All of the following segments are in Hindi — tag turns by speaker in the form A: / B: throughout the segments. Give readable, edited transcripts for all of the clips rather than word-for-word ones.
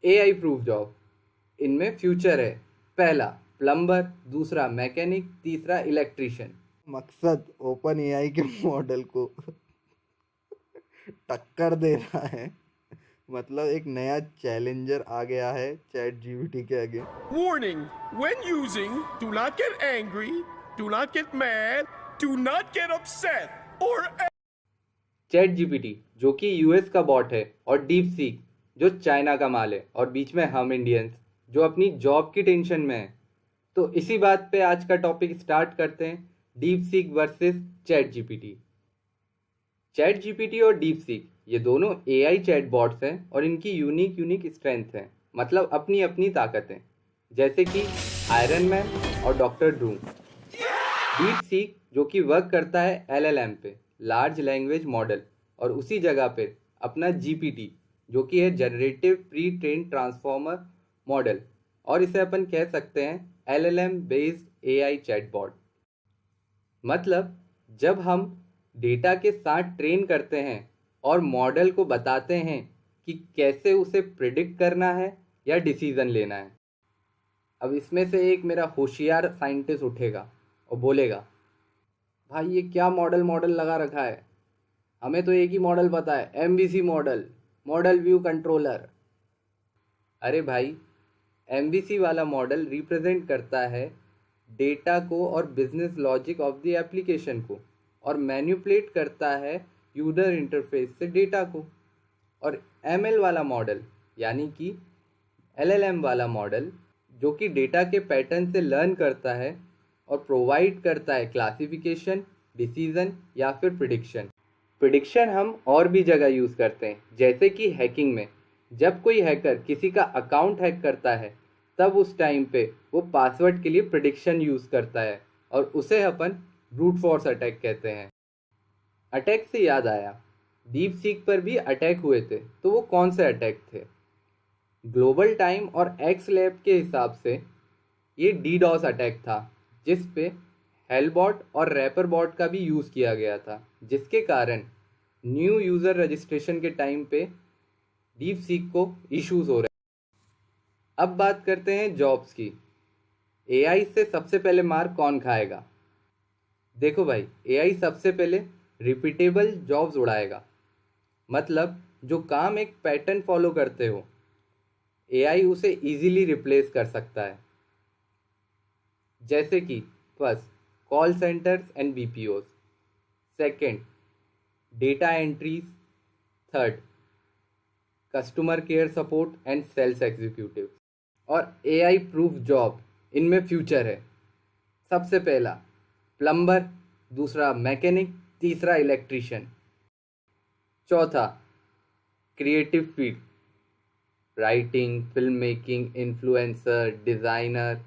A: एआई प्रूफ जॉब, इनमें फ्यूचर है। पहला प्लम्बर, दूसरा मैकेनिक, तीसरा इलेक्ट्रीशियन।
B: मकसद ओपन एआई के मॉडल को टक्कर दे रहा है। मतलब एक नया चैलेंजर आ गया है चैट जीपीटी के आगे।
C: Warning: when using, do not get angry, do not get mad, do not get upset, or
A: chat GPT जो कि यूएस का बॉट है, और डीप सीक जो चाइना का माल है, और बीच में हम इंडियंस जो अपनी जॉब की टेंशन में है। तो इसी बात पे आज का टॉपिक स्टार्ट करते हैं, deep seek versus chat GPT. Chat GPT और डीप सीक ये दोनों एआई चैट बॉट्स हैं और इनकी यूनिक स्ट्रेंथ हैं, मतलब अपनी अपनी ताकतें, जैसे कि आयरन मैन और डॉक्टर ड्रूम। डीप सीक जो कि वर्क करता है एलएलएम पे, लार्ज लैंग्वेज मॉडल, और उसी जगह पे अपना जीपीटी जो कि है generative pre train transformer model, और इसे अपन कह सकते हैं एलएलएम बेस्ड एआई चैटबॉट। मतलब जब हम डेटा के साथ ट्रेन करते हैं और मॉडल को बताते हैं कि कैसे उसे प्रिडिक्ट करना है या डिसीजन लेना है। अब इसमें से एक मेरा होशियार साइंटिस्ट उठेगा और बोलेगा, भाई ये क्या मॉडल मॉडल लगा रखा है, हमें तो एक ही मॉडल पता है, MVC model, model view controller. अरे भाई, एमवीसी वाला मॉडल रिप्रेजेंट करता है डेटा को और business logic of the application को, और मैन्युपुलेट करता है यूजर इंटरफेस से डेटा को। और एमएल वाला मॉडल यानी कि एलएलएम वाला मॉडल जो कि डेटा के पैटर्न से लर्न करता है और प्रोवाइड करता है क्लासिफिकेशन, डिसीजन या फिर प्रिडिक्शन। प्रिडिक्शन हम और भी जगह यूज़ करते हैं, जैसे कि हैकिंग में। जब कोई हैकर किसी का अकाउंट हैक करता है तब उस टाइम पे वो पासवर्ड के लिए प्रिडिक्शन यूज़ करता है, और उसे अपन ब्रूट फोर्स अटैक कहते हैं। अटैक से याद आया, डीप सीक पर भी अटैक हुए थे, तो वो कौन से अटैक थे? ग्लोबल टाइम और एक्स लैब के हिसाब से ये डीडॉस अटैक था, जिस पे हेलबॉट और रैपर बॉट का भी यूज़ किया गया था, जिसके कारण न्यू यूज़र रजिस्ट्रेशन के टाइम पे डीप सीक को इश्यूज हो रहे। अब बात करते हैं जॉब्स की। एआई से सबसे पहले मार कौन खाएगा? देखो भाई, एआई सबसे पहले रिपीटेबल जॉब्स उड़ाएगा। मतलब जो काम एक पैटर्न फॉलो करते हो, एआई उसे इजीली रिप्लेस कर सकता है। जैसे कि first, call centres and BPOs. Second, data entries. Third, customer care support and sales executive. और एआई प्रूफ जॉब, इनमें फ्यूचर है। सबसे पहला प्लम्बर, दूसरा मैकेनिक, तीसरा इलेक्ट्रीशियन। चौथा creative field, writing, film making, influencer, designer.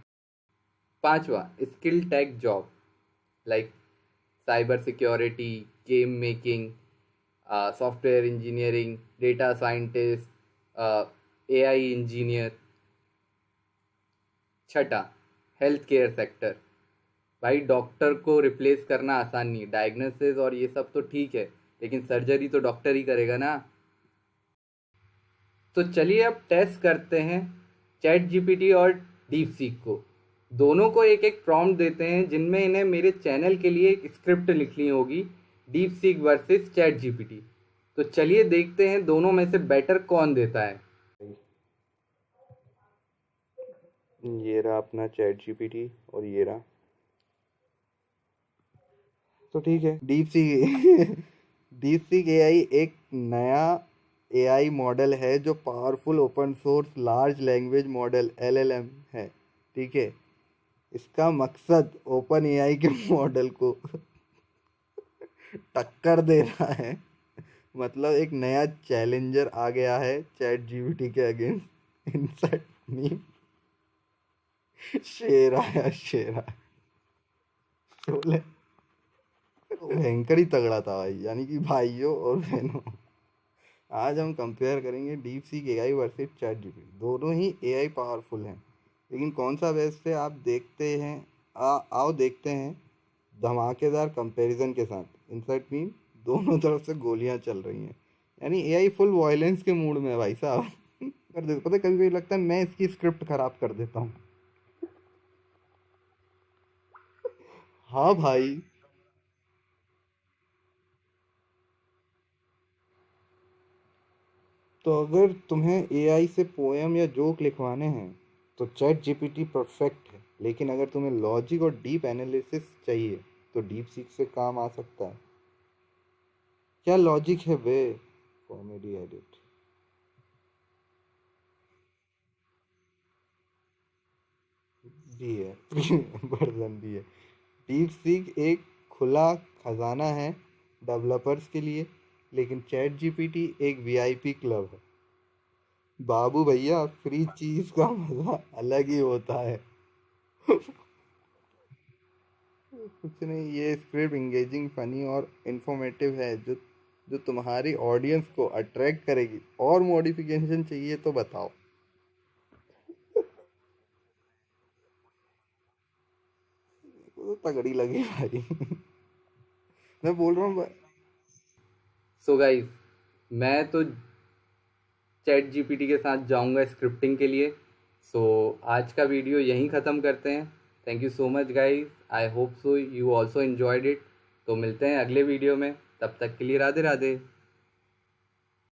A: पांचवा skill tech job like cyber security, game making, software engineering, data scientist, AI engineer. छठा हेल्थ केयर सेक्टर। भाई डॉक्टर को रिप्लेस करना आसान नहीं, डायग्नोसिस और ये सब तो ठीक है, लेकिन सर्जरी तो डॉक्टर ही करेगा ना। तो चलिए अब टेस्ट करते हैं चैट जीपीटी और डीप सीक को। दोनों को एक एक प्रॉम्प्ट देते हैं, जिनमें इन्हें मेरे चैनल के लिए एक स्क्रिप्ट लिखनी होगी, deep seek versus chat GPT. तो चलिए देखते हैं दोनों में से बेटर कौन देता है।
B: ये रहा अपना चैट जीपीटी और ये रहा। तो ठीक है, डीप सीक एआई एक नया एआई मॉडल है जो powerful open source large language model LLM है। ठीक है, इसका मकसद ओपन एआई के मॉडल को टक्कर दे रहा है। मतलब एक नया चैलेंजर आ गया है चैट जीपीटी के अगेंस्ट। इंसर्ट मीम, शेर आया, शेर आया, बोले भयंकर ही तगड़ा था भाई। यानी कि भाइयों और बहनों, आज हम कंपेयर करेंगे deep seek AI versus chat GPT. दोनों ही एआई पावरफुल हैं, लेकिन कौन सा बेस्ट है आप देखते हैं। आओ देखते हैं धमाकेदार कंपैरिजन के साथ। इंसर्ट मीम, दोनों तरफ से गोलियां चल रही हैं, यानी एआई फुल वायलेंस के मूड में है भाई साहब। कर देता, पता है कभी कभी लगता है मैं इसकी स्क्रिप्ट खराब कर देता हूँ। हाँ भाई। तो अगर तुम्हें एआई से पोएम या जोक लिखवाने हैं तो चैट जीपीटी परफेक्ट है, लेकिन अगर तुम्हें लॉजिक और डीप एनालिसिस चाहिए तो डीप सीक से काम आ सकता है। क्या लॉजिक है बे? कॉमेडी एडिट भी है वर्जन भी है। डीप सीक एक खुला खजाना है डेवलपर्स के लिए, लेकिन चैट जीपीटी एक वीआईपी क्लब है। बाबू भैया, फ्री चीज का मजा अलग ही होता है। कुछ नहीं, ये स्क्रिप्ट इंगेजिंग, फनी और इंफॉर्मेटिव है, जो जो तुम्हारी ऑडियंस को अट्रैक्ट करेगी। और मॉडिफिकेशन चाहिए तो बताओ। तो तगड़ी लगी भाई। मैं बोल रहा हूँ।
A: सो गाइस, मैं तो चैट जीपीटी के साथ जाऊंगा स्क्रिप्टिंग के लिए। सो आज का वीडियो यहीं ख़त्म करते हैं। Thank you so much guys, I hope so you also enjoyed it. तो मिलते हैं अगले वीडियो में, तब तक के लिए राधे राधे।